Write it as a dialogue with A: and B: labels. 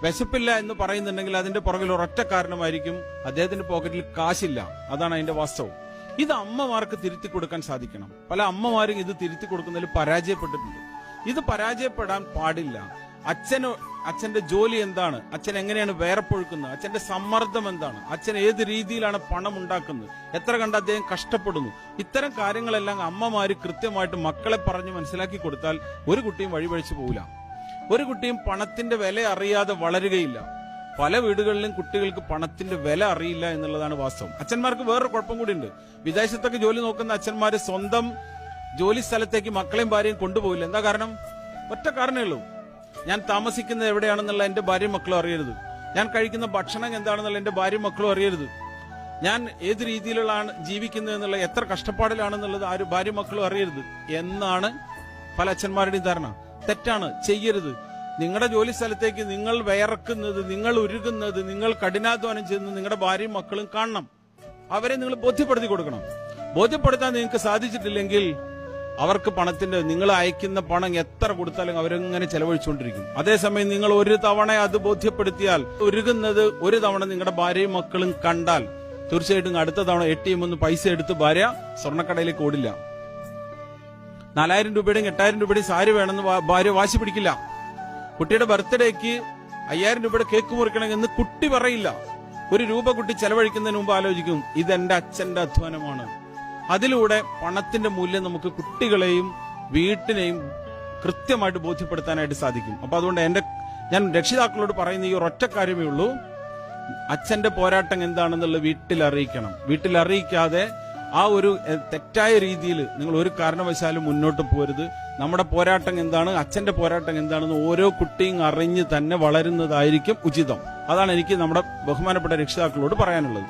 A: വിശപ്പില്ല എന്ന് പറയുന്നുണ്ടെങ്കിൽ അതിന്റെ പുറകിൽ ഒരൊറ്റ കാരണമായിരിക്കും, അദ്ദേഹത്തിന്റെ പോക്കറ്റിൽ കാശില്ല. അതാണ് അതിന്റെ വാസ്തവം. ഇത് അമ്മമാർക്ക് തിരുത്തി കൊടുക്കാൻ സാധിക്കണം. പല അമ്മമാരും ഇത് തിരുത്തി കൊടുക്കുന്നതിൽ പരാജയപ്പെട്ടിട്ടുണ്ട്. ഇത് പരാജയപ്പെടാൻ പാടില്ല. അച്ഛന്റെ ജോലി എന്താണ്, അച്ഛൻ എങ്ങനെയാണ് വേർപ്പൊഴുക്കുന്നത്, അച്ഛന്റെ സമ്മർദ്ദം എന്താണ്, അച്ഛൻ ഏത് രീതിയിലാണ് പണം ഉണ്ടാക്കുന്നത്, എത്ര കണ്ട് അദ്ദേഹം കഷ്ടപ്പെടുന്നു, ഇത്തരം കാര്യങ്ങളെല്ലാം അമ്മമാര് കൃത്യമായിട്ട് മക്കളെ പറഞ്ഞ് മനസ്സിലാക്കി കൊടുത്താൽ ഒരു കുട്ടിയും വഴിപഴിച്ചു പോകില്ല. ഒരു കുട്ടിയും പണത്തിന്റെ വില അറിയാതെ വളരുകയില്ല. പല വീടുകളിലും കുട്ടികൾക്ക് പണത്തിന്റെ വില അറിയില്ല എന്നുള്ളതാണ് വാസ്തവം. അച്ഛന്മാർക്ക് വേറൊരു കുഴപ്പം കൂടി ഉണ്ട്. വിദേശത്തൊക്കെ ജോലി നോക്കുന്ന അച്ഛന്മാര് സ്വന്തം ജോലി സ്ഥലത്തേക്ക് മക്കളെയും ഭാര്യയും കൊണ്ടുപോകില്ല. എന്താ കാരണം? ഒറ്റ കാരണമേ ഉള്ളൂ. ഞാൻ താമസിക്കുന്നത് എവിടെയാണെന്നുള്ള എന്റെ ഭാര്യയും മക്കളും അറിയരുത്, ഞാൻ കഴിക്കുന്ന ഭക്ഷണം എന്താണെന്നുള്ള എന്റെ ഭാര്യയും മക്കളും അറിയരുത്, ഞാൻ ഏത് രീതിയിലാണ് ജീവിക്കുന്നത് എന്നുള്ള എത്ര കഷ്ടപ്പാടിലാണെന്നുള്ളത് ആരും ഭാര്യയും മക്കളും അറിയരുത് എന്നാണ് പല അച്ഛന്മാരുടെയും ധാരണ. തെറ്റാണ്, ചെയ്യരുത്. നിങ്ങളുടെ ജോലി സ്ഥലത്തേക്ക് നിങ്ങൾ വിയർക്കുന്നത്, നിങ്ങൾ ഉരുകുന്നത്, നിങ്ങൾ കഠിനാധ്വാനം ചെയ്യുന്നത് നിങ്ങളുടെ ഭാര്യയും മക്കളും കാണണം. അവരെ നിങ്ങൾ ബോധ്യപ്പെടുത്തി കൊടുക്കണം. ബോധ്യപ്പെടുത്താൻ നിങ്ങൾക്ക് സാധിച്ചിട്ടില്ലെങ്കിൽ അവർക്ക് പണത്തിന്റെ, നിങ്ങൾ അയക്കുന്ന പണം എത്ര കൊടുത്താലും അവരെങ്ങനെ ചെലവഴിച്ചുകൊണ്ടിരിക്കും. അതേസമയം നിങ്ങൾ ഒരു തവണ അത് ബോധ്യപ്പെടുത്തിയാൽ, ഉരുകുന്നത് ഒരു തവണ നിങ്ങളുടെ ഭാര്യയും മക്കളും കണ്ടാൽ തീർച്ചയായിട്ടും അടുത്ത തവണ ATM ഒന്ന് പൈസ എടുത്ത് ഭാര്യ സ്വർണ്ണക്കടയിലേക്ക് ഓടില്ല. 4000 രൂപയുടെയും 8000 രൂപയുടെയും സാരി വേണമെന്ന് ഭാര്യ വാശി പിടിക്കില്ല. കുട്ടിയുടെ ബർത്ത്ഡേക്ക് 5000 രൂപയുടെ കേക്ക് മുറിക്കണമെന്ന് കുട്ടി പറയില്ല. ₹1 കുട്ടി ചെലവഴിക്കുന്നതിന് മുമ്പ് ആലോചിക്കും, ഇതെന്റെ അച്ഛന്റെ അധ്വാനമാണ്. അതിലൂടെ പണത്തിന്റെ മൂല്യം നമുക്ക് കുട്ടികളെയും വീട്ടിനെയും കൃത്യമായിട്ട് ബോധ്യപ്പെടുത്താനായിട്ട് സാധിക്കും. അപ്പൊ അതുകൊണ്ട് ഞാൻ രക്ഷിതാക്കളോട് പറയുന്ന ഈ ഒരൊറ്റ കാര്യമേ ഉള്ളൂ, അച്ഛന്റെ പോരാട്ടം എന്താണെന്നുള്ളത് വീട്ടിൽ അറിയിക്കണം. വീട്ടിൽ അറിയിക്കാതെ ആ ഒരു തെറ്റായ രീതിയിൽ നിങ്ങൾ ഒരു കാരണവശാലും മുന്നോട്ട് പോരുത്. നമ്മുടെ പോരാട്ടം എന്താണ്, അച്ഛന്റെ പോരാട്ടം എന്താണെന്ന് ഓരോ കുട്ടിയും അറിഞ്ഞ് തന്നെ വളരുന്നതായിരിക്കും ഉചിതം. അതാണ് എനിക്ക് നമ്മുടെ ബഹുമാനപ്പെട്ട രക്ഷിതാക്കളോട് പറയാനുള്ളത്.